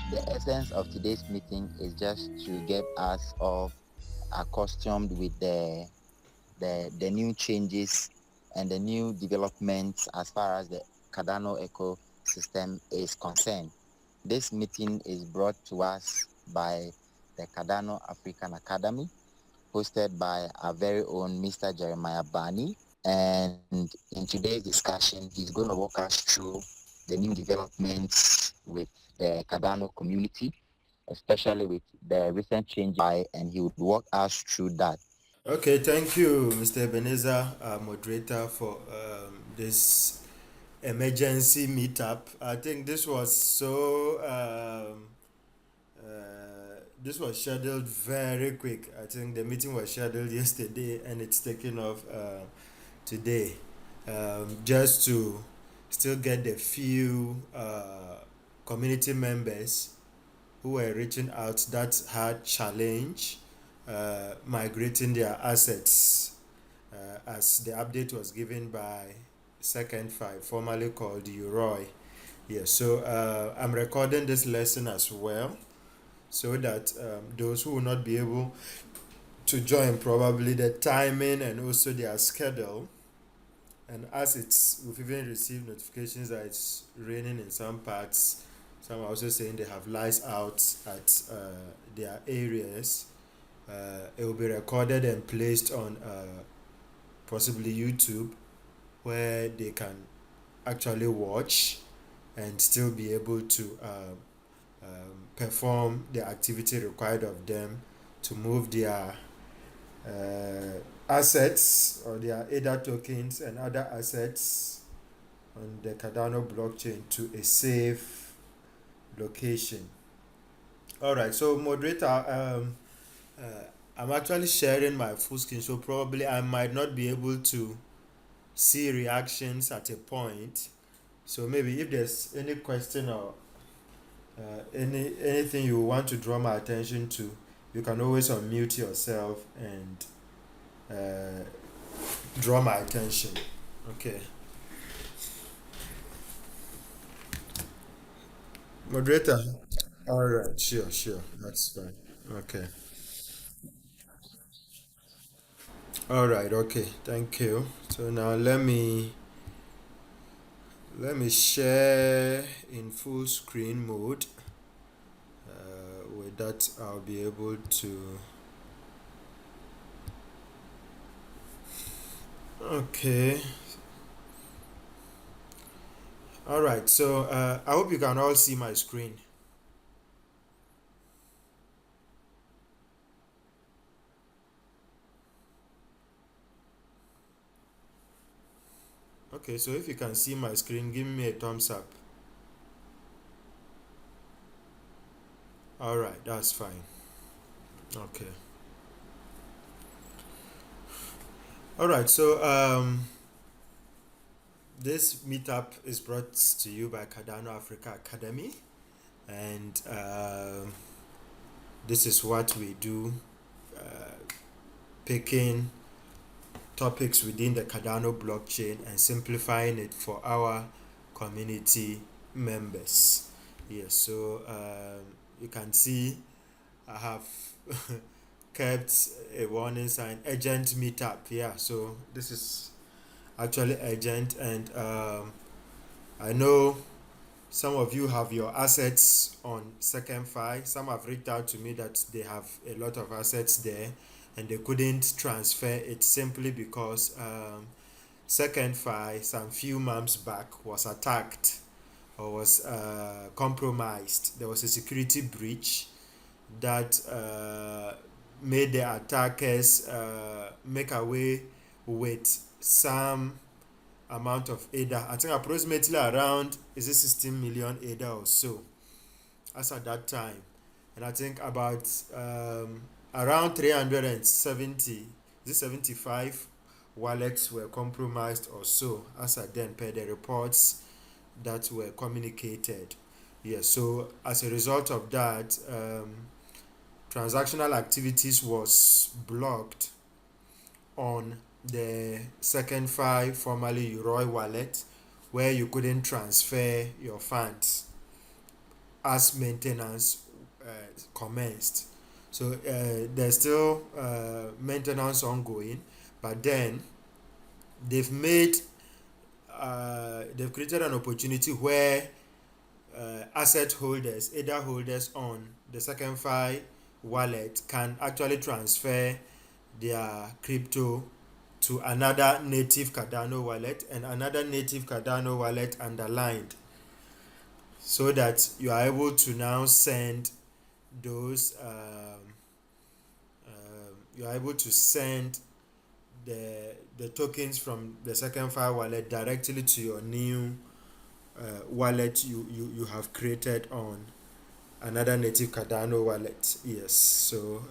The essence of today's meeting is just to get us all accustomed with the new changes and the new developments as far as the Cardano ecosystem is concerned. This meeting is brought to us by the Cardano African Academy, hosted by our very own Mr. Jeremiah Bani. And in today's discussion, he's going to walk us through the new developments with the Cardano community, especially with the recent change and he would walk us through that. Okay, thank you, Mr. Ebenezer, moderator, for this emergency meetup. I think this was scheduled very quick. I think the meeting was scheduled yesterday, and it's taken off today, just to still get the few community members who were reaching out that had challenge migrating their assets, as the update was given by Secondfi, formerly called Yoroi. Yes, so I'm recording this lesson as well, so that those who will not be able to join, probably the timing and also their schedule. And as we've even received notifications that it's raining in some parts. Some are also saying they have lights out at their areas. It will be recorded and placed on possibly YouTube, where they can actually watch and still be able to perform the activity required of them to move their assets or their ADA tokens and other assets on the Cardano blockchain to a safe location. All right, so moderator, I'm actually sharing my full screen, so probably I might not be able to see reactions at a point. So maybe if there's any question or anything you want to draw my attention to, you can always unmute yourself and draw my attention. Okay. Moderator. All right. Sure. That's fine. Okay. All right. Okay. Thank you. So now let me share in full screen mode. With that, I'll be able to. Okay. All right. So I hope you can all see my screen. Okay. So if you can see my screen, give me a thumbs up. All right. That's fine. Okay. All right. So this meetup is brought to you by Cardano Africa Academy, and this is what we do, picking topics within the Cardano blockchain and simplifying it for our community members. Yes, so you can see I have kept a warning sign, urgent meetup. Yeah, so this is actually urgent, and I know some of you have your assets on Secondfi. Some have reached out to me that they have a lot of assets there and they couldn't transfer it simply because Secondfi some few months back was attacked or was compromised. There was a security breach that made the attackers make away with some amount of ADA. I think approximately around 16 million ADA or so as at that time. And I think about around 370, 75 wallets were compromised or so as at then per the reports that were communicated. Yes, so as a result of that, transactional activities was blocked on the Secondfi, formerly Yoroi wallet, where you couldn't transfer your funds. as maintenance commenced. So there's still maintenance ongoing, but then they've made they've created an opportunity where asset holders, either holders on the Secondfi wallet, can actually transfer their crypto to another native Cardano wallet and another native Cardano wallet underlined, so that you are able to now send those you are able to send the tokens from the Secondfi wallet directly to your new wallet you have created on another native Cardano wallet. Yes, so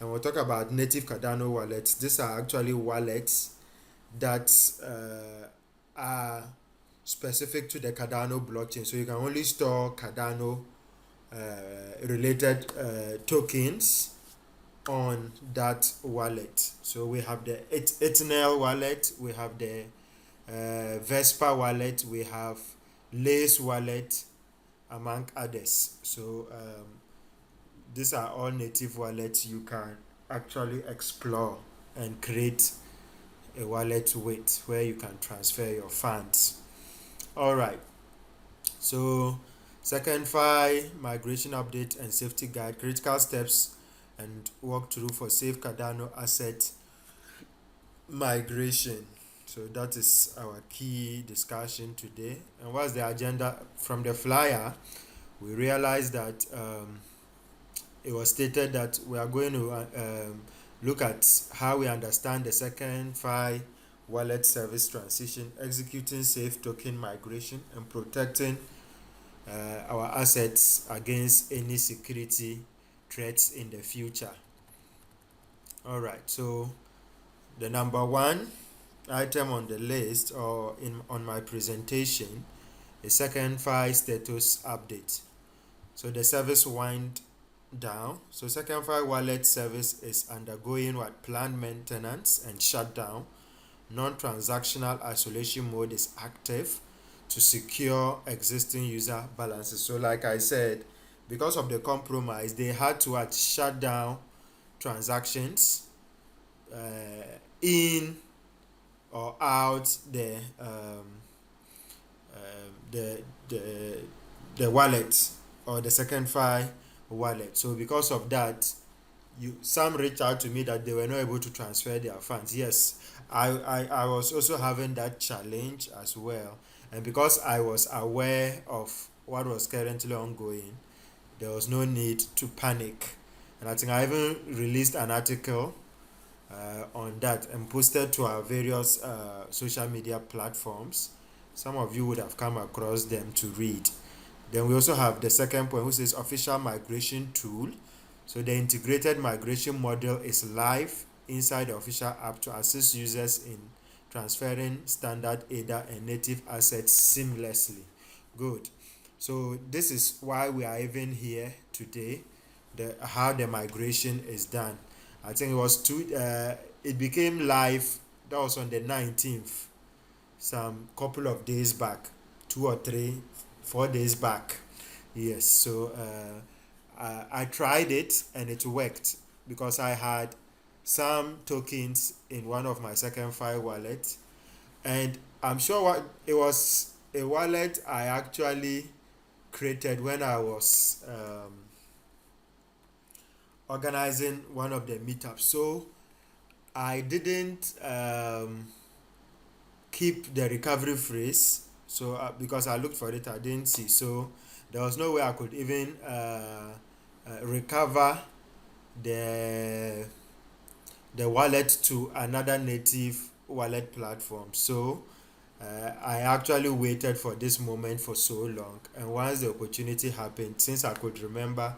and we'll talk about native Cardano wallets. These are actually wallets that are specific to the Cardano blockchain, so you can only store Cardano related tokens on that wallet. So we have the Eternal wallet, we have the Vespa wallet, we have Lace wallet, among others. So these are all native wallets you can actually explore and create a wallet with, where you can transfer your funds. All right, so Secondfi migration update and safety guide, critical steps and walkthrough for safe Cardano asset migration. So that is our key discussion today. And what's the agenda? From the flyer, we realized that it was stated that we are going to look at how we understand the Secondfi wallet service transition, executing safe token migration, and protecting our assets against any security threats in the future. All right, so the number one item on the list or on my presentation is Secondfi status update. So the service wind down. So Secondfi wallet service is undergoing planned maintenance and shutdown. Non-transactional isolation mode is active to secure existing user balances. So like I said, because of the compromise, they had to shut down transactions in or out the wallet or the Secondfi wallet. So because of that, some reached out to me that they were not able to transfer their funds. Yes, I was also having that challenge as well, and because I was aware of what was currently ongoing, there was no need to panic. And I think I even released an article on that and posted to our various social media platforms. Some of you would have come across them to read. Then we also have the second point, which says official migration tool. So the integrated migration model is live inside the official app to assist users in transferring standard ADA and native assets seamlessly. Good. So this is why we are even here today, how the migration is done. I think it became live, that was on the 19th, some couple of days back, 4 days back. Yes, so I tried it and it worked because I had some tokens in one of my Secondfi wallets, and I'm sure it was a wallet I actually created when I was organizing one of the meetups. So I didn't keep the recovery phrase, so because I looked for it, I didn't see. So there was no way I could even recover the wallet to another native wallet platform. So I actually waited for this moment for so long, and once the opportunity happened, since I could remember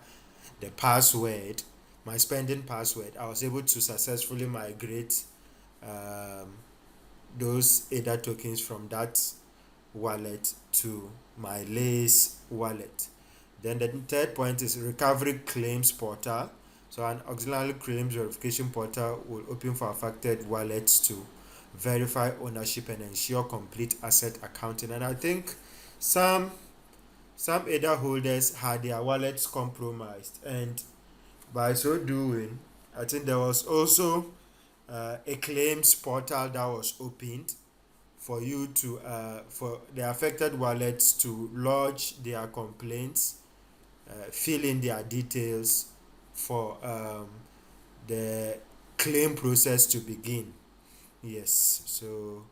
the password, my spending password, I was able to successfully migrate those ADA tokens from that wallet to my Lace wallet. Then the third point is recovery claims portal. So an auxiliary claims verification portal will open for affected wallets to verify ownership and ensure complete asset accounting. And I think some some ADA holders had their wallets compromised, and by so doing, I think there was also a claims portal that was opened for you to for the affected wallets to lodge their complaints, fill in their details for the claim process to begin. Yes, so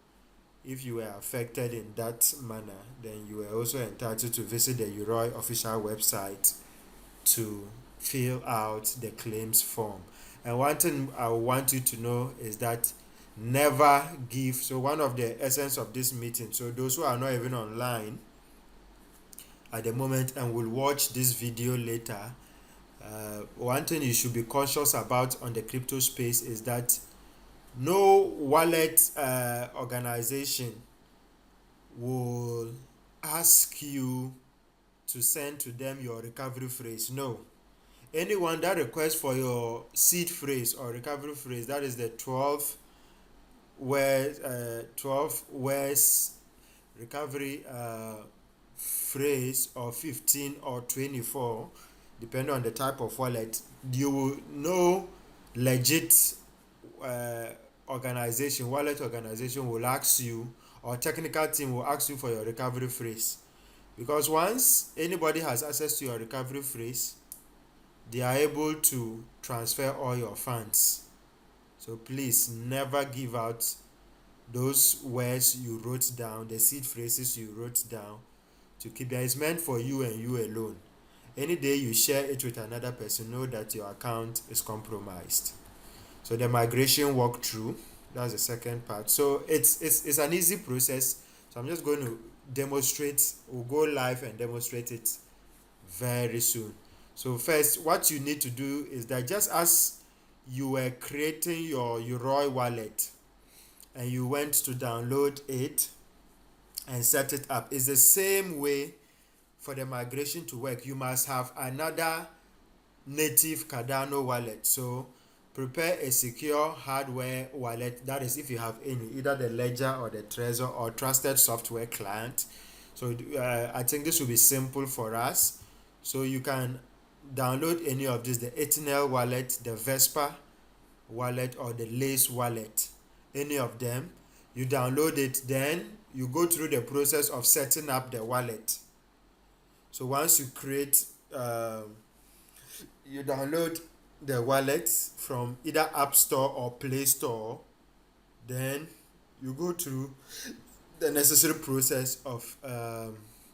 if you were affected in that manner, then you were also entitled to visit the Yoroi official website to fill out the claims form. And one thing I want you to know is that never give. So one of the essence of this meeting, so those who are not even online at the moment and will watch this video later, one thing you should be conscious about on the crypto space is that no wallet organization will ask you to send to them your recovery phrase. No, anyone that requests for your seed phrase or recovery phrase, that is the 12 words recovery phrase, or 15 or 24, depending on the type of wallet, you will know legit wallet organization will ask you, or technical team will ask you for your recovery phrase. Because once anybody has access to your recovery phrase, they are able to transfer all your funds. So please never give out those words you wrote down, the seed phrases you wrote down to keep them. It's meant for you and you alone. Any day you share it with another person, know that your account is compromised. So the migration walkthrough, that's the second part. So it's an easy process. So I'm just going to demonstrate. We'll go live and demonstrate it very soon. So first, what you need to do is that just as you were creating your Yoroi wallet and you went to download it and set it up, it's the same way for the migration to work. You must have another native Cardano wallet. So prepare a secure hardware wallet, that is if you have any, either the Ledger or the Trezor or trusted software client. So I think this will be simple for us. So you can download any of these, the Eternal wallet, the Vespa wallet, or the Lace wallet, any of them. You download it, then you go through the process of setting up the wallet. So once you create you download the wallet from either App Store or Play Store, then you go through the necessary process of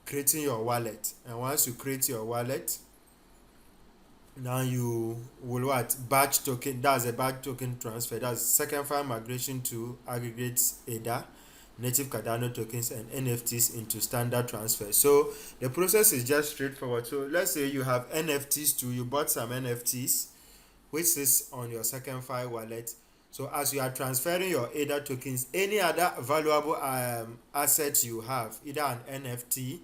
creating your wallet. And once you create your wallet, now you will batch token, that's a batch token transfer, that's Secondfi migration to aggregates ADA, native Cardano tokens and NFTs into standard transfer. So the process is just straightforward. So let's say you have NFTs too, you bought some NFTs which is on your Secondfi wallet. So as you are transferring your ADA tokens, any other valuable assets you have, either an NFT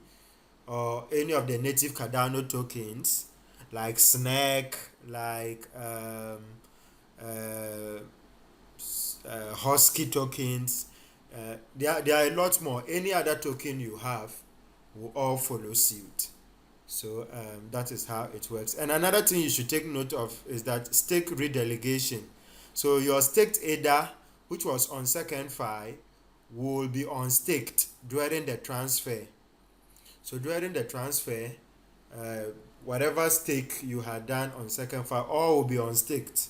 or any of the native Cardano tokens like Snack, like Husky tokens, there are a lot more. Any other token you have will all follow suit. So that is how it works. And another thing you should take note of is that stake redelegation. So your staked ADA, which was on Secondfi, will be unstaked during the transfer. So during the transfer, whatever stake you had done on Secondfi, all will be unstaked.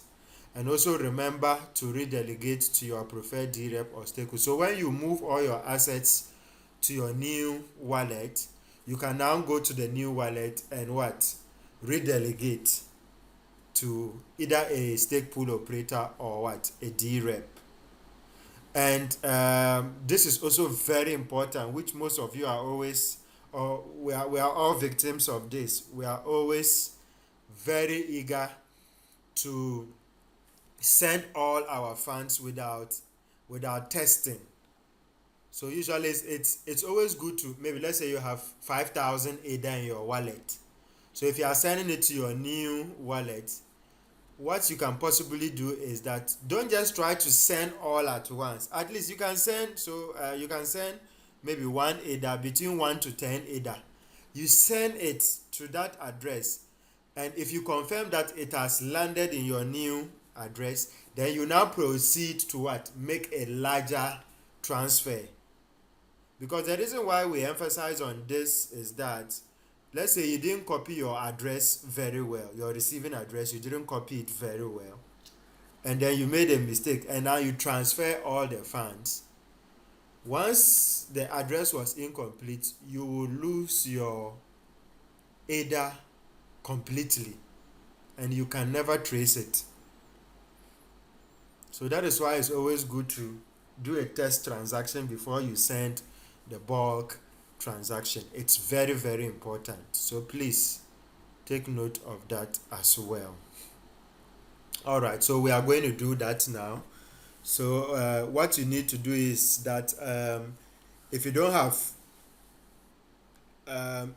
And also remember to redelegate to your preferred DREP or stake. So when you move all your assets to your new wallet, you can now go to the new wallet and redelegate to either a stake pool operator or a DREP. And this is also very important, which most of you are always, or we are all victims of this. We are always very eager to send all our funds without testing. So usually it's always good to, maybe let's say you have 5,000 ADA in your wallet. So if you are sending it to your new wallet, what you can possibly do is that don't just try to send all at once. At least you can send, you can send maybe 1 ADA, between 1 to 10 ADA. You send it to that address, and if you confirm that it has landed in your new address, then you now proceed to what? Make a larger transfer. Because the reason why we emphasize on this is that, let's say you didn't copy your address very well, your receiving address, you didn't copy it very well, and then you made a mistake, and now you transfer all the funds. Once the address was incomplete, you will lose your ADA completely, and you can never trace it. So that is why it's always good to do a test transaction before you send the bulk transaction. It's very, very important. So please take note of that as well. All right, so we are going to do that now. So what you need to do is that if you don't have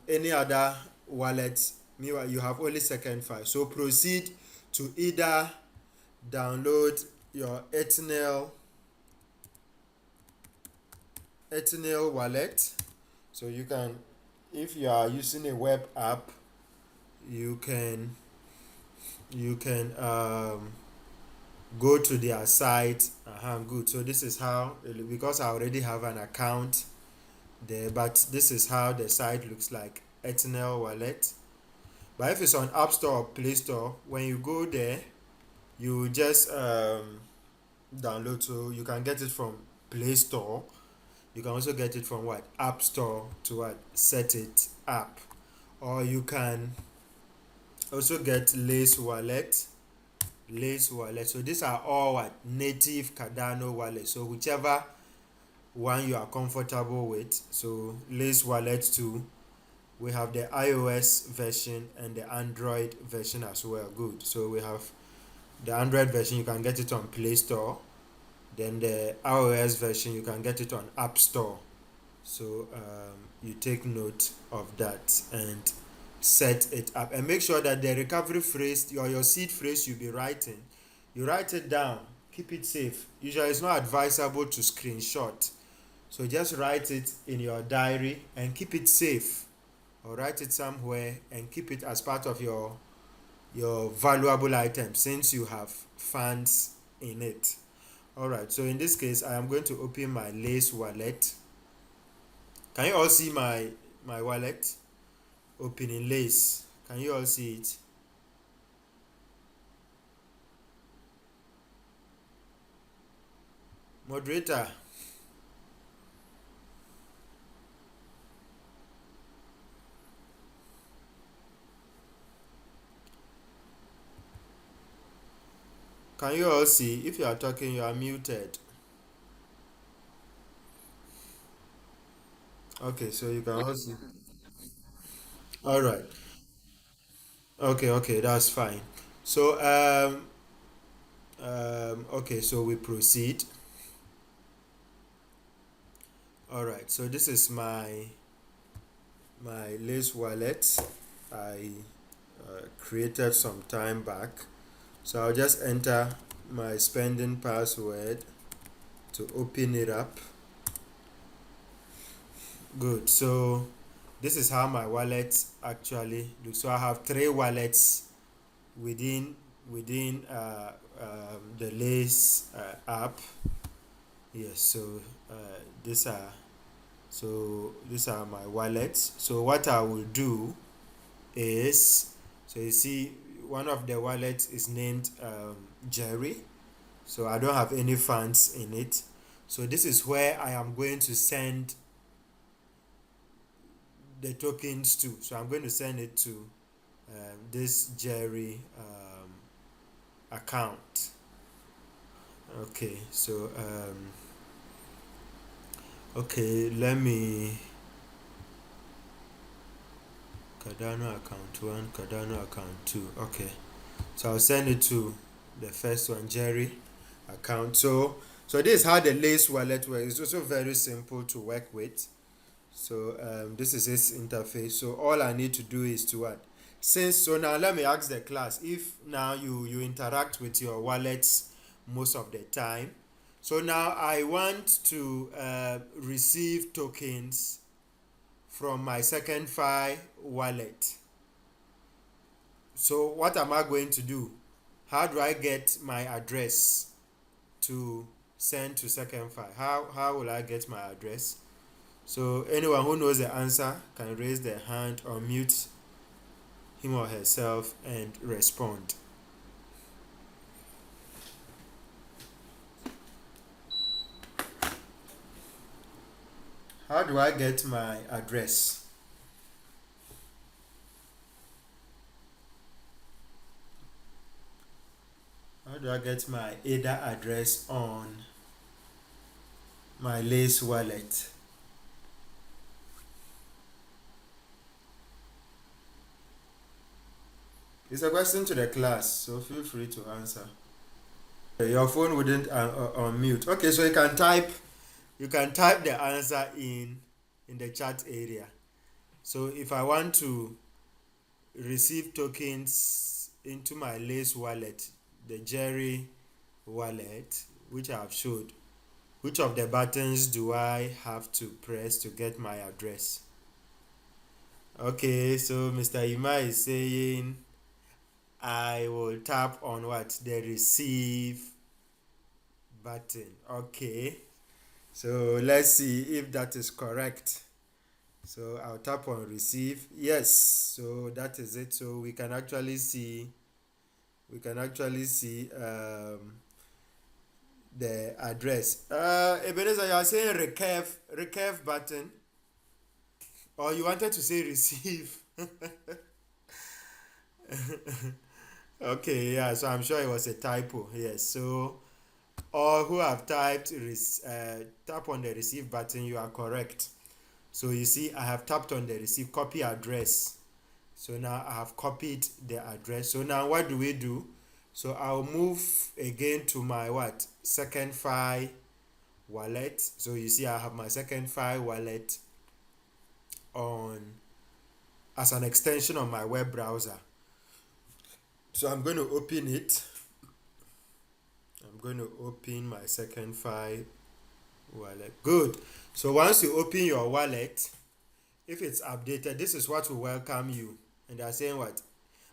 any other wallet, meanwhile you have only Secondfi, so proceed to either download your Eternal wallet. So you can, if you are using a web app, you can go to their site. Good. So this is how, because I already have an account there, but this is how the site looks like, Eternal wallet. But if it's on App Store or Play Store, when you go there, you just download. So you can get it from Play Store. You can also get it from what? App Store to what? Set it up. Or you can also get Lace wallet. So these are all what? Native Cardano wallet. So whichever one you are comfortable with. So Lace wallet too. We have the iOS version and the Android version as well. Good. So we have the Android version, you can get it on Play Store. Then the iOS version, you can get it on App Store. So you take note of that and set it up, and make sure that the recovery phrase or your seed phrase you'll be writing, you write it down, keep it safe. Usually it's not advisable to screenshot, so just write it in your diary and keep it safe, or write it somewhere and keep it as part of your valuable item, since you have funds in it. All right, so in this case I am going to open my Lace wallet. Can you all see my wallet opening Lace? Can you all see it? Moderator, can you all see? If you are talking, you are muted. Okay, so you can all see. All right. Okay, that's fine. So okay, so we proceed. All right, so this is my Lace wallet. I created some time back. So I'll just enter my spending password to open it up. Good. So this is how my wallet actually looks. So I have 3 wallets within the Lace app. Yes. So these are my wallets. So what I will do is, so you see one of the wallets is named Jerry. So I don't have any funds in it. So this is where I am going to send the tokens to. So I'm going to send it to this Jerry account. Okay, so okay, let me Cardano account 1, Cardano account 2. Okay, so I'll send it to the first one, Jerry account. So this is how the Lace wallet works. It's also very simple to work with. So this is its interface. So all I need to do is to what? So now let me ask the class, if now you interact with your wallets most of the time. So now I want to receive tokens from my Secondfi wallet. So what am I going to do? How do I get my address to send to Secondfi? How will I get my address? So anyone who knows the answer can raise their hand or mute him or herself and respond. How do I get my address? How do I get my ADA address on my Lace wallet? It's a question to the class, so feel free to answer. Your phone wouldn't unmute. Okay, so you can type the answer in the chat area. So if I want to receive tokens into my Lace wallet, the Jerry wallet, which I have showed, which of the buttons do I have to press to get my address? Okay, so Mr. Ima is saying I will tap on what? The receive button. Okay, so let's see if that is correct. So I'll tap on receive. Yes, so that is it. So we can actually see the address. Ebenezer, you are saying recurve button, or you wanted to say receive? Okay, yeah, so I'm sure it was a typo. Yes, so all who have typed tap on the receive button, you are correct. So you see I have tapped on the receive copy address. So now I have copied the address. So now what do we do? So I'll move again to my what? Secondfi wallet. So you see I have my Secondfi wallet on as an extension on my web browser. So I'm going to open it. I'm going to open my Secondfi wallet. Good. So once you open your wallet, if it's updated, this is what will welcome you. And they're saying what?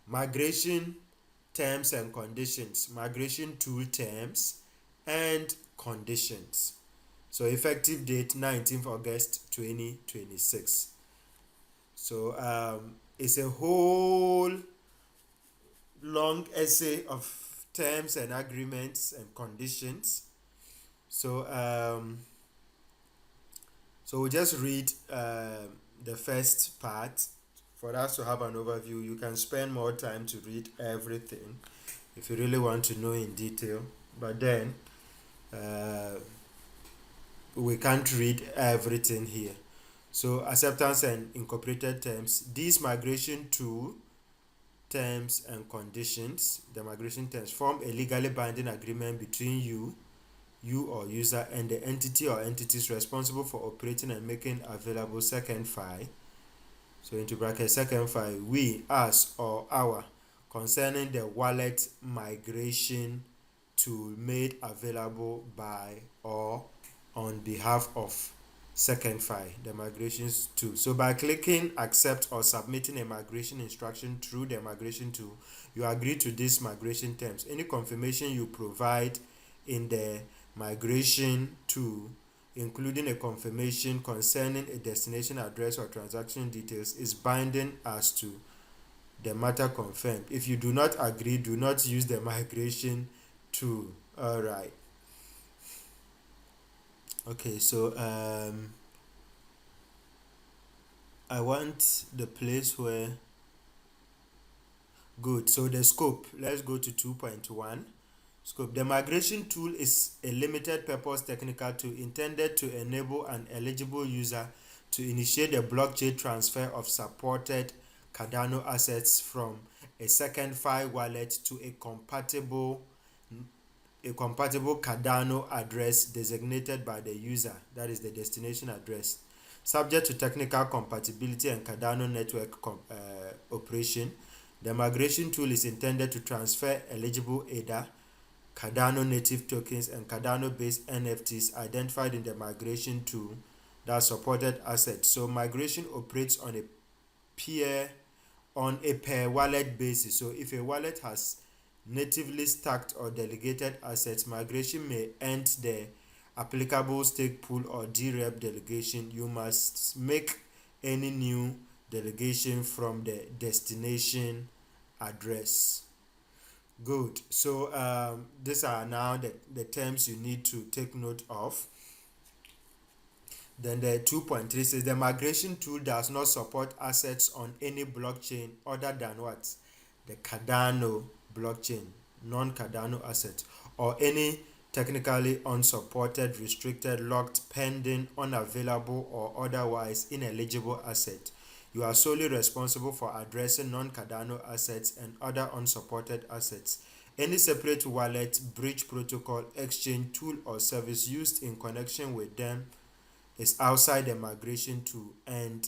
Migration terms and conditions. Migration tool terms and conditions. So effective date 19th August 2026. So it's a whole long essay of terms and agreements and conditions. So we'll just read the first part for us to have an overview. You can spend more time to read everything if you really want to know in detail, but then we can't read everything here. So acceptance and incorporated terms. These migration tool terms and conditions, the migration terms, form a legally binding agreement between you or user and the entity or entities responsible for operating and making available Secondfi. So into bracket Secondfi, we, us, or our, concerning the wallet migration tool made available by or on behalf of Secondfi, the migrations tool. So by clicking accept or submitting a migration instruction through the migration tool, you agree to these migration terms. Any confirmation you provide in the migration tool, including a confirmation concerning a destination address or transaction details, is binding as to the matter confirmed. If you do not agree, do not use the migration tool. All right. Okay, so I want the place where good. So the scope, let's go to 2.1. Scope. The migration tool is a limited purpose technical tool intended to enable an eligible user to initiate a blockchain transfer of supported Cardano assets from a Secondfi wallet to a compatible Cardano address designated by the user, that is the destination address, subject to technical compatibility and Cardano network operation. The migration tool is intended to transfer eligible ADA, Cardano native tokens, and Cardano based NFTs identified in the migration tool that supported assets. So migration operates on a per wallet basis. So if a wallet has natively stacked or delegated assets, migration may end the applicable stake pool or derep delegation. You must make any new delegation from the destination address. Good. So these are now the terms you need to take note of. Then the 2.3 says the migration tool does not support assets on any blockchain other than what? The Cardano blockchain, non-Cardano assets, or any technically unsupported, restricted, locked, pending, unavailable, or otherwise ineligible asset. You are solely responsible for addressing non-Cardano assets and other unsupported assets. Any separate wallet, bridge protocol, exchange, tool, or service used in connection with them is outside the migration tool and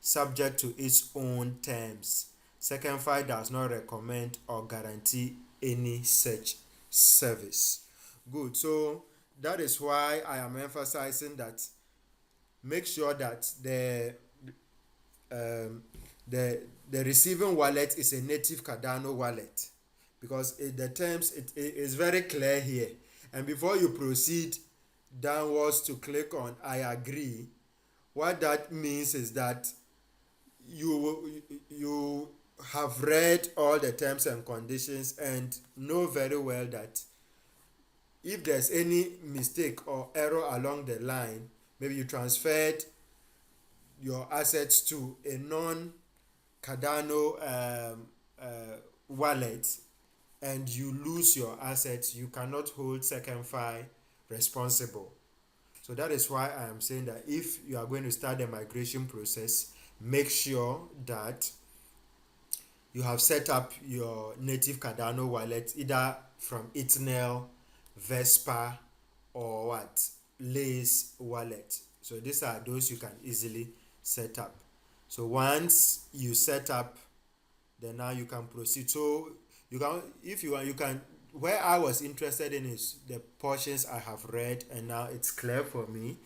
subject to its own terms. Secondfi does not recommend or guarantee any such service. Good. So that is why I am emphasizing that make sure that um, the receiving wallet is a native Cardano wallet, because the terms it is very clear here. And before you proceed downwards to click on I agree, what that means is that you have read all the terms and conditions and know very well that if there's any mistake or error along the line, maybe you transferred your assets to a non Cardano wallet and you lose your assets, you cannot hold Secondfi responsible. So that is why I am saying that if you are going to start the migration process, make sure that you have set up your native Cardano wallet either from Itnel, Vespa, or what? Lace wallet. So these are those you can easily set up. So once you set up, then now you can proceed. So you can, if you want, you can. Where I was interested in is the portions I have read, and now it's clear for me.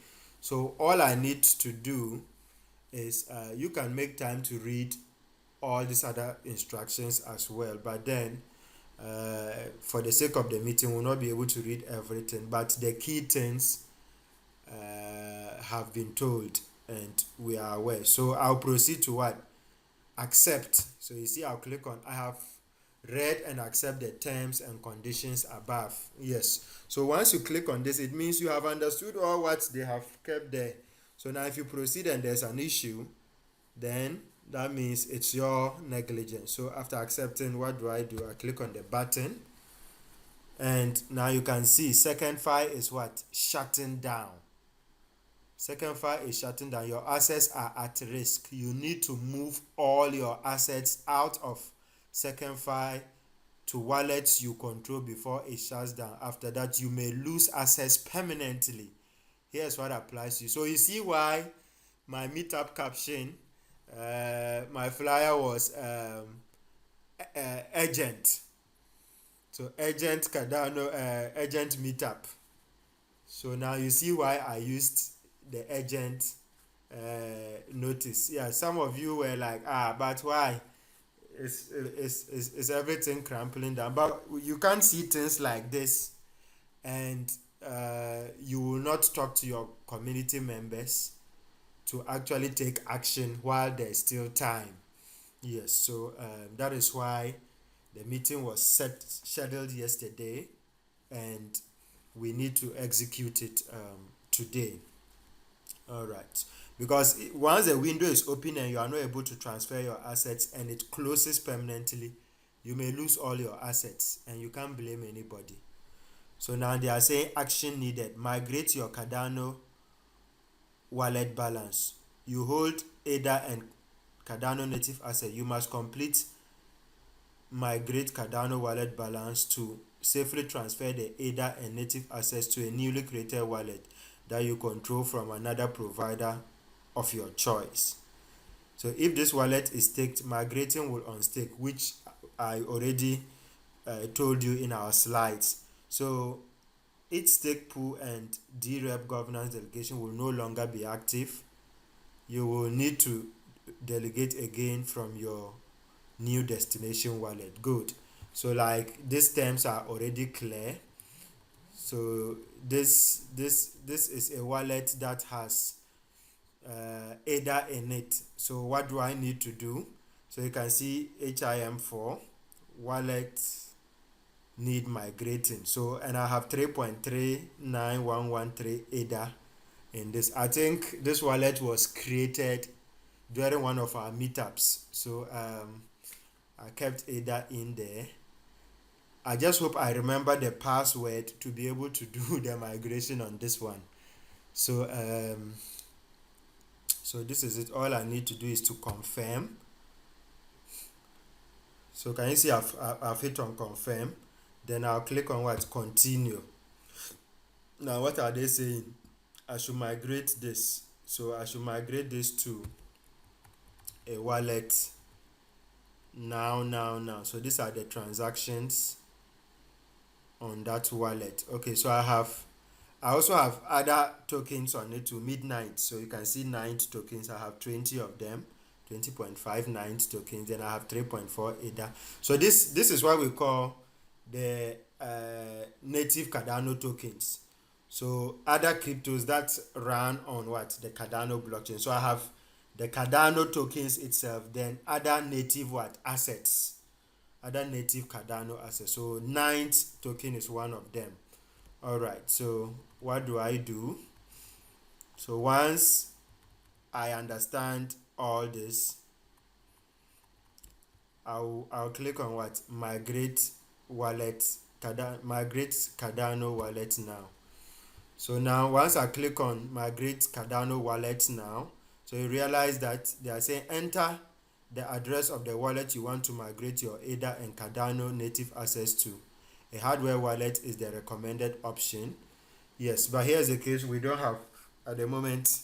So all I need to do is you can make time to read all these other instructions as well. But then, for the sake of the meeting, we'll not be able to read everything. But the key things have been told, and we are aware. So I'll proceed to what? Accept. So you see, I'll click on I have read and accept the terms and conditions above. Yes. So once you click on this, it means you have understood all what they have kept there. So now if you proceed and there's an issue, then that means it's your negligence. So after accepting, what do? I click on the button, and now you can see Secondfi is what? Shutting down. Secondfi is shutting down. Your assets are at risk. You need to move all your assets out of Secondfi to wallets you control before it shuts down. After that, you may lose access permanently. Here's what applies to you. So you see why my meetup caption, my flyer was urgent. So urgent Cardano, urgent meetup. So now you see why I used the urgent notice. Yeah, some of you were like, but why? Is everything crumpling down? But you can't see things like this, and you will not talk to your community members to actually take action while there's still time. Yes, so that is why the meeting was scheduled yesterday, and we need to execute it today. All right, because once the window is open and you are not able to transfer your assets and it closes permanently, you may lose all your assets and you can't blame anybody. So now they are saying action needed. Migrate your Cardano wallet balance. You hold ADA and Cardano native asset. You must complete migrate Cardano wallet balance to safely transfer the ADA and native assets to a newly created wallet that you control from another provider of your choice. So if this wallet is staked, migrating will unstake, which I already told you in our slides. So each stake pool and DREP governance delegation will no longer be active. You will need to delegate again from your new destination wallet. Good. So like these terms are already clear. So this is a wallet that has ADA in it. So what do I need to do? So you can see HIM4 wallet need migrating. So and I have 3.39113 ADA in this. I think this wallet was created during one of our meetups. So I kept ADA in there. I just hope I remember the password to be able to do the migration on this one. So so this is it. All I need to do is to confirm. So can you see I've hit on confirm. Then I'll click on what? Continue. Now what are they saying? I should migrate this. So I should migrate this to a wallet now. So these are the transactions on that wallet. Okay, so I also have other tokens on it to midnight. So you can see night tokens. I have 20 of them, 20.5 night tokens. Then I have 3.4 ADA. So this is what we call the native Cardano tokens. So other cryptos that run on what? The Cardano blockchain. So I have the Cardano tokens itself, then other native what? Assets. Other native Cardano assets. So ninth token is one of them. All right, so what do I do? So once I understand all this, I'll click on what? Migrate wallet, migrate Cardano wallet now. So now once I click on migrate Cardano wallet now, so you realize that they are saying enter the address of the wallet you want to migrate your ADA and Cardano native assets to. A hardware wallet is the recommended option. Yes, but here's the case. We don't have, at the moment,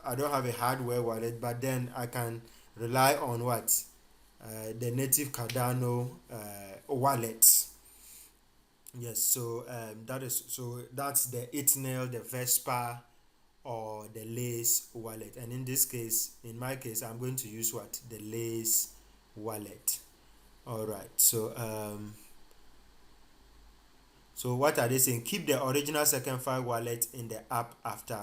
I don't have a hardware wallet, but then I can rely on what? The native Cardano wallet. Yes, so that's the Itnail, the Vespa, or the Lace wallet. And in this case, in my case, I'm going to use what? The Lace wallet. All right, so what are they saying? Keep the original Secondfi wallet in the app after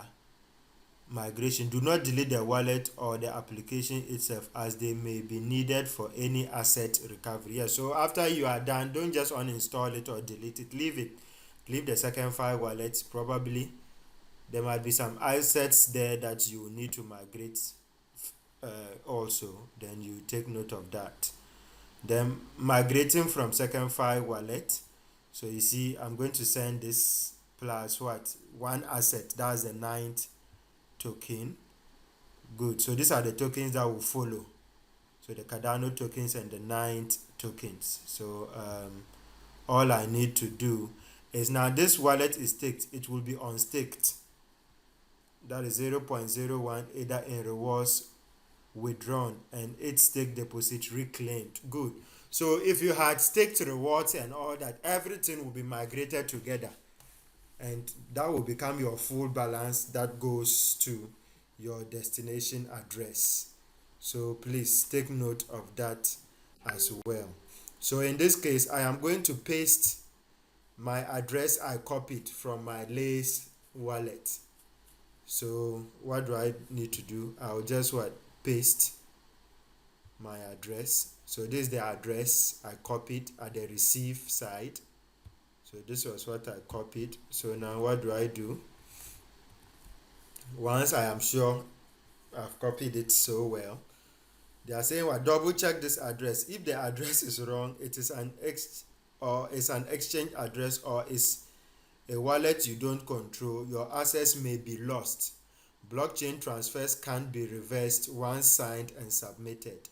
migration. Do not delete the wallet or the application itself, as they may be needed for any asset recovery. Yeah, so after you are done, don't just uninstall it or delete it. Leave it. Leave the Secondfi wallet. Probably there might be some assets there that you need to migrate also. Then you take note of that. Then migrating from Secondfi wallet. So you see, I'm going to send this plus what? One asset. That's the ninth token. Good. So these are the tokens that will follow. So the Cardano tokens and the ninth tokens. So all I need to do is, now this wallet is staked. It will be unstaked. That is 0.01 ADA in rewards withdrawn and 8 stake deposit reclaimed. Good. So if you had staked rewards and all that, everything will be migrated together, and that will become your full balance that goes to your destination address. So please take note of that as well. So in this case, I am going to paste my address I copied from my Lace wallet. So what do I need to do? I'll just paste my address. So this is the address I copied at the receive side. So this was what I copied. So now what do I do? Once I am sure I've copied it so well, they are saying, well, double check this address. If the address is wrong, it is an exchange address, or is a wallet you don't control, your access may be lost. Blockchain transfers can't be reversed once signed and submitted.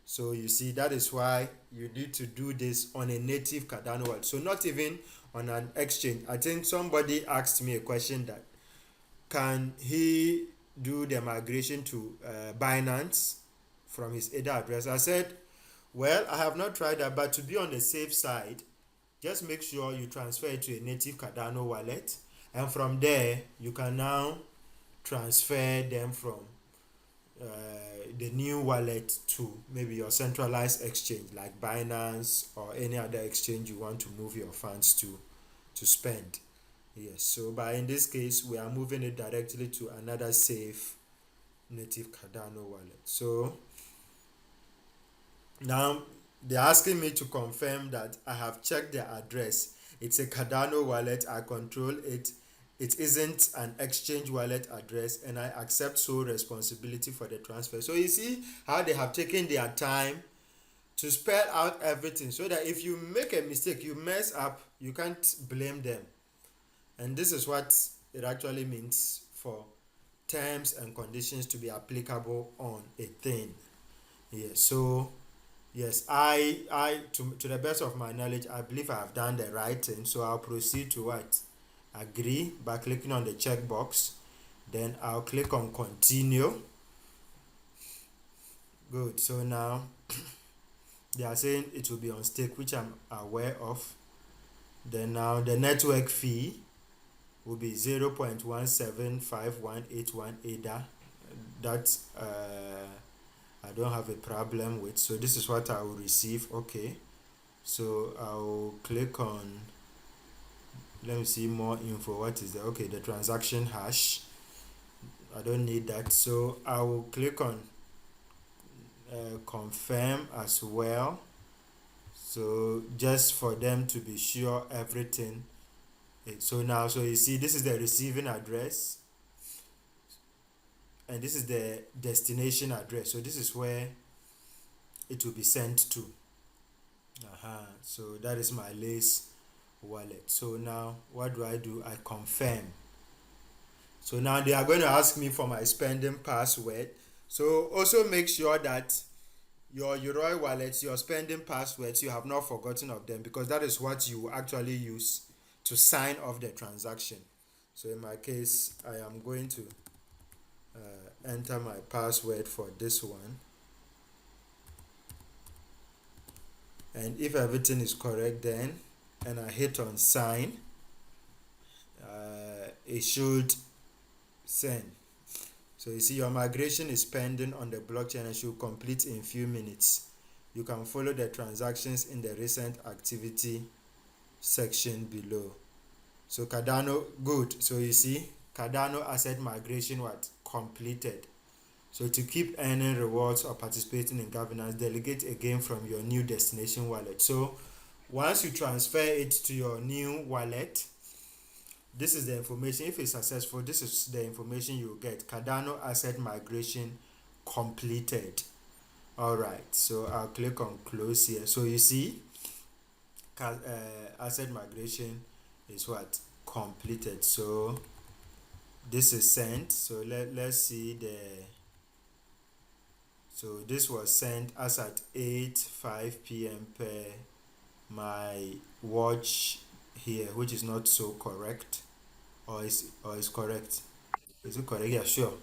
So you see, that is why you need to do this on a native Cardano wallet. So not even on an exchange. I think somebody asked me a question that, can he do the migration to Binance from his ADA address? I said, well, I have not tried that, but to be on the safe side, just make sure you transfer it to a native Cardano wallet, and from there you can now transfer them from the new wallet to maybe your centralized exchange like Binance or any other exchange you want to move your funds to spend. Yes, so but in this case we are moving it directly to another safe native Cardano wallet. So now they're asking me to confirm that I have checked their address. It's a Cardano wallet, I control it. It isn't an exchange wallet address, and I accept sole responsibility for the transfer. So you see how they have taken their time to spell out everything so that if you make a mistake, you mess up, you can't blame them. And this is what it actually means for terms and conditions to be applicable on a thing. Yeah, so yes, I to the best of my knowledge, I believe I have done the right thing. So I'll proceed to what? Agree by clicking on the checkbox. Then I'll click on continue. Good. So now they are saying it will be on stake, which I'm aware of. Then now the network fee will be 0.175181 ADA. That I don't have a problem with. So this is what I will receive. Okay. So I'll click on, let me see more info. What is there? Okay, the transaction hash. I don't need that. So I will click on confirm as well. So just for them to be sure everything. So now, so you see, this is the receiving address, and this is the destination address. So this is where it will be sent to. So that is my Lace wallet. So now what do? I confirm. So now they are going to ask me for my spending password. So also make sure that your Yoroi wallets, your spending passwords, you have not forgotten of them, because that is what you actually use to sign off the transaction. So in my case, I am going to enter my password for this one, and if everything is correct, then and I hit on sign, it should send. So you see your migration is pending on the blockchain and should complete in few minutes. You can follow the transactions in the recent activity section below. So Cardano, good. So you see Cardano asset migration what? Completed. So to keep earning rewards or participating in governance, delegate again from your new destination wallet. So once you transfer it to your new wallet, this is the information. If it's successful, this is the information you get. Cardano asset migration completed. All right, so I'll click on close here. So you see asset migration is what? Completed. So this is sent. So let's see the, so this was sent as at 8:05 p.m. per my watch here, which is not so correct, or is correct. Is it correct? Yeah, sure.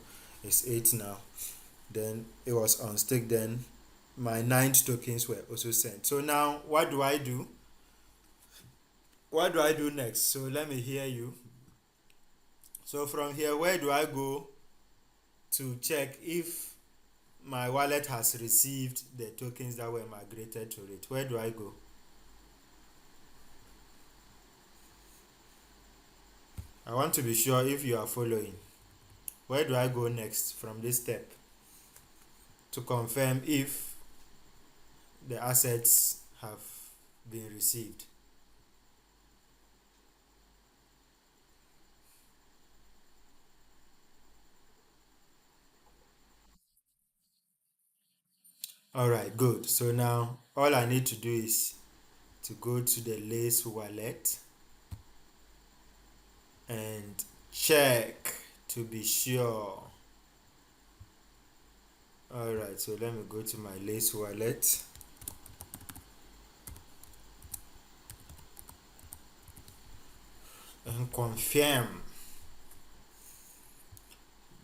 It's 8 now. Then it was on stake. Then my 9 tokens were also sent. So now what do I do? What do I do next? So let me hear you. So from here, where do I go to check if my wallet has received the tokens that were migrated to it? Where do I go? I want to be sure if you are following. Where do I go next from this step to confirm if the assets have been received? Alright, good. So now all I need to do is to go to the Lace wallet and check to be sure. Alright, so let me go to my Lace wallet. And confirm.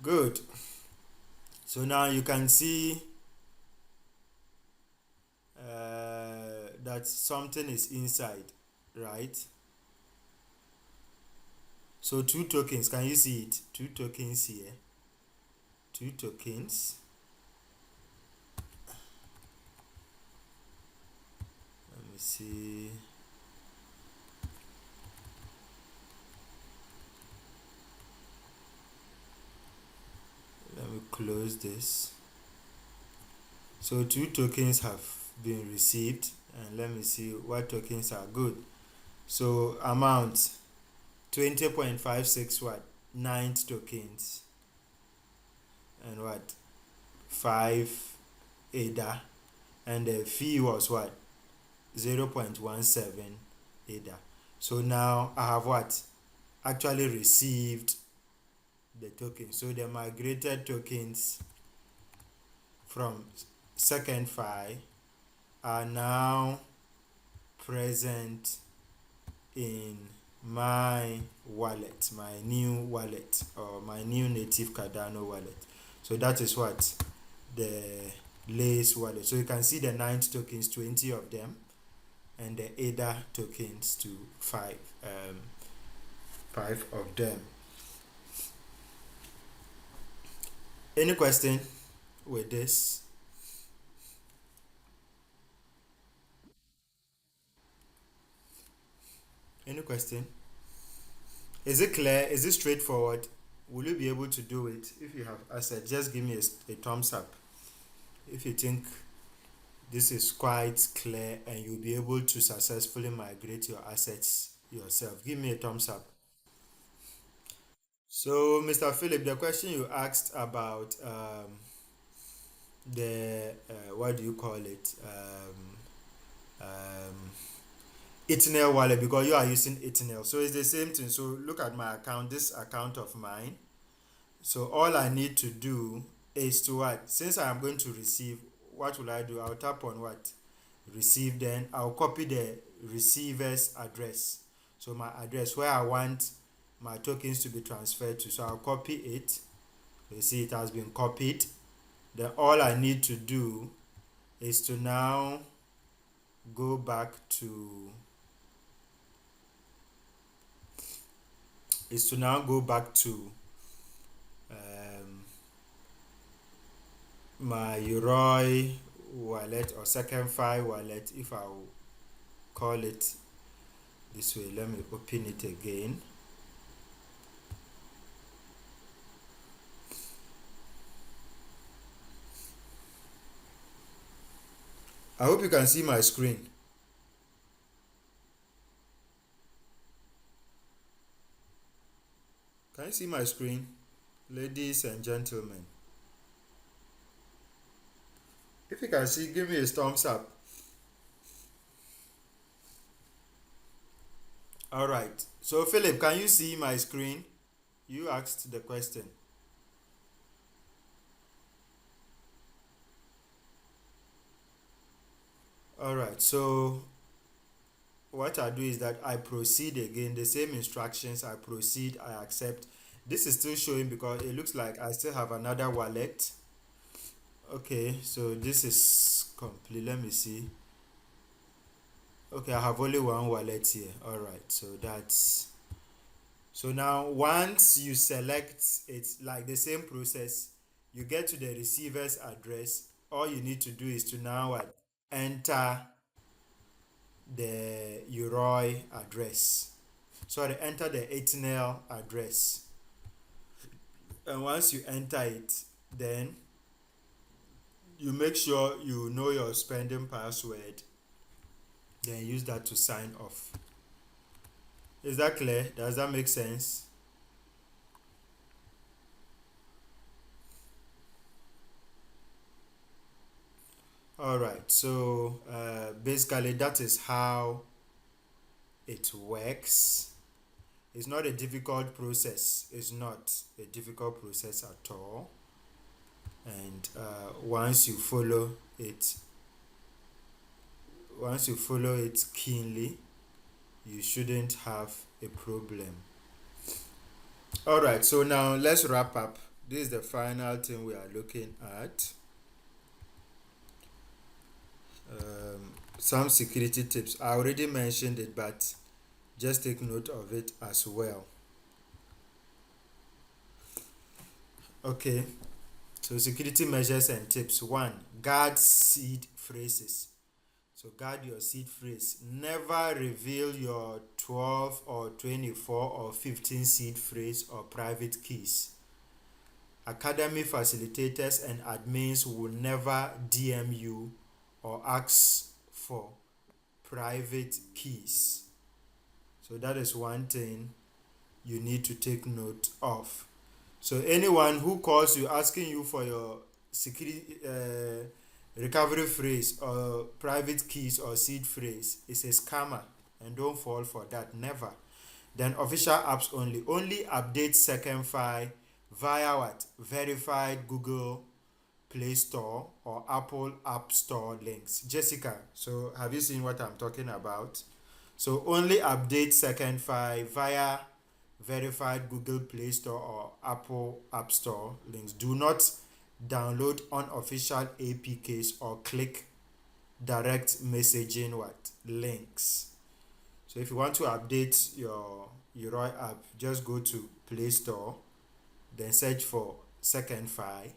Good. So now you can see that something is inside. right? So 2 tokens, can you see it? 2 tokens here. 2 tokens. Let me see. Let me close this. So 2 tokens have been received, and let me see what tokens are good. So amount 20.56 what? 9 tokens, and what? 5 ADA, and the fee was what? 0.17 ADA. So now I have what? Actually received the token. So the migrated tokens from Secondfi are now present in my wallet, my new wallet, or my new native Cardano wallet. So that is what the Lace wallet. So you can see the 9 tokens, 20 of them, and the ADA tokens to 5 of them. Any question with this? Any question? Is it clear? Is it straightforward? Will you be able to do it? If you have assets, just give me a thumbs up. If you think this is quite clear and you'll be able to successfully migrate your assets yourself, give me a thumbs up. So, Mr. Philip, the question you asked about the what do you call it? Eternal wallet, because you are using Eternal, so it's the same thing. So look at my account, this account of mine. So all I need to do is to what? Since I am going to receive, what will I do? I'll tap on what? Receive. Then I'll copy the receiver's address. So my address where I want my tokens to be transferred to. So I'll copy it. You see it has been copied. Then all I need to do is to now go back to my Yoroi wallet or Secondfi wallet, if I'll call it this way. Let me open it again. I hope you can see my screen. Can you see my screen, ladies and gentlemen? If you can see, give me a thumbs up. All right. So Philip, can you see my screen? You asked the question. All right. So what I do is that I proceed again, the same instructions. I proceed, I accept. This is still showing because it looks like I still have another wallet. Okay, so this is complete. Let me see. Okay, I have only one wallet here. All right, so that's so now once you select, it's like the same process. You get to the receiver's address. All you need to do is to now enter the Yoroi address. Sorry, enter the Eternal address. And once you enter it, then you make sure you know your spending password. Then use that to sign off. Is that clear? Does that make sense? All right. So basically, that is how it works. It's not a difficult process. It's not a difficult process at all. And once you follow it keenly, you shouldn't have a problem. All right, so now let's wrap up. This is the final thing we are looking at. Some security tips. I already mentioned it, but Just take note of it as well. Okay, so security measures and tips. 1, guard seed phrases. So guard your seed phrase. Never reveal your 12 or 24 or 15 seed phrase or private keys. Academy facilitators and admins will never DM you or ask for private keys. So that is one thing you need to take note of. So anyone who calls you asking you for your security recovery phrase or private keys or seed phrase is a scammer, and don't fall for that, never. Then official apps only. Only update Secondfi via what? Verified Google Play Store or Apple App Store links. Jessica, so have you seen what I'm talking about? So only update Secondfi via verified Google Play Store or Apple App Store links. Do not download unofficial APKs or click direct messaging what? Links. So if you want to update your Yoroi app, just go to Play Store, then search for Secondfi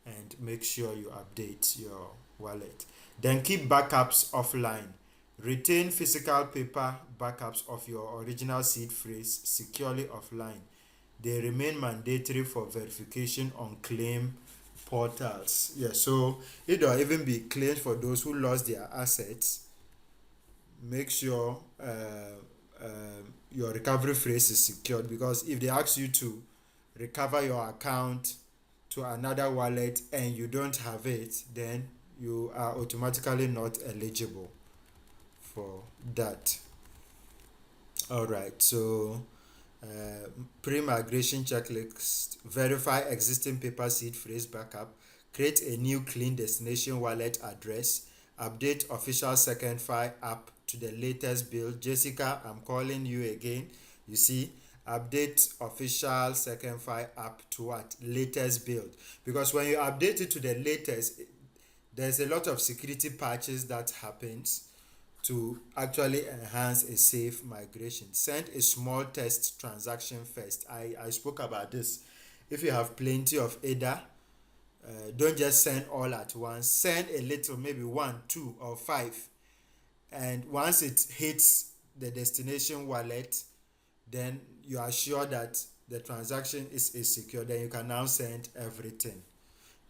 and make sure you update your wallet. Then keep backups offline. Retain physical paper backups of your original seed phrase securely offline. They remain mandatory for verification on claim portals. Yeah, so it will even be claims for those who lost their assets. Make sure your recovery phrase is secured, because if they ask you to recover your account to another wallet and you don't have it, then you are automatically not eligible for that. All right, so pre-migration checklist. Verify existing paper seed phrase backup. Create a new clean destination wallet address. Update official Secondfi app to the latest build. Jessica, I'm calling you again. You see, update official Secondfi app to what? Latest build. Because when you update it to the latest, there's a lot of security patches that happens to actually enhance a safe migration. Send a small test transaction first. I spoke about this. If you have plenty of ADA, don't just send all at once. Send a little, maybe 1, 2, or 5. And once it hits the destination wallet, then you are sure that the transaction is secure. Then you can now send everything.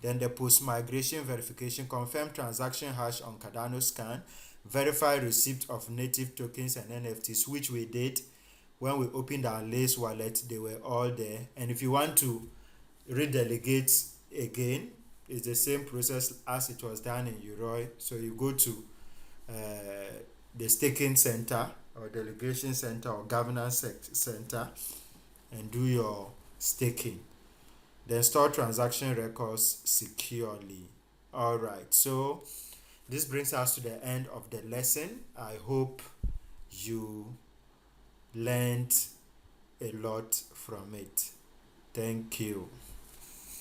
Then the post-migration verification. Confirm transaction hash on Cardano scan. Verify receipt of native tokens and NFTs, which we did when we opened our Lace wallet. They were all there. And if you want to redelegate again, it's the same process as it was done in Yoroi. So you go to the staking center or delegation center or governance center and do your staking. Then store transaction records securely. All right, so this brings us to the end of the lesson. I hope you learned a lot from it. Thank you.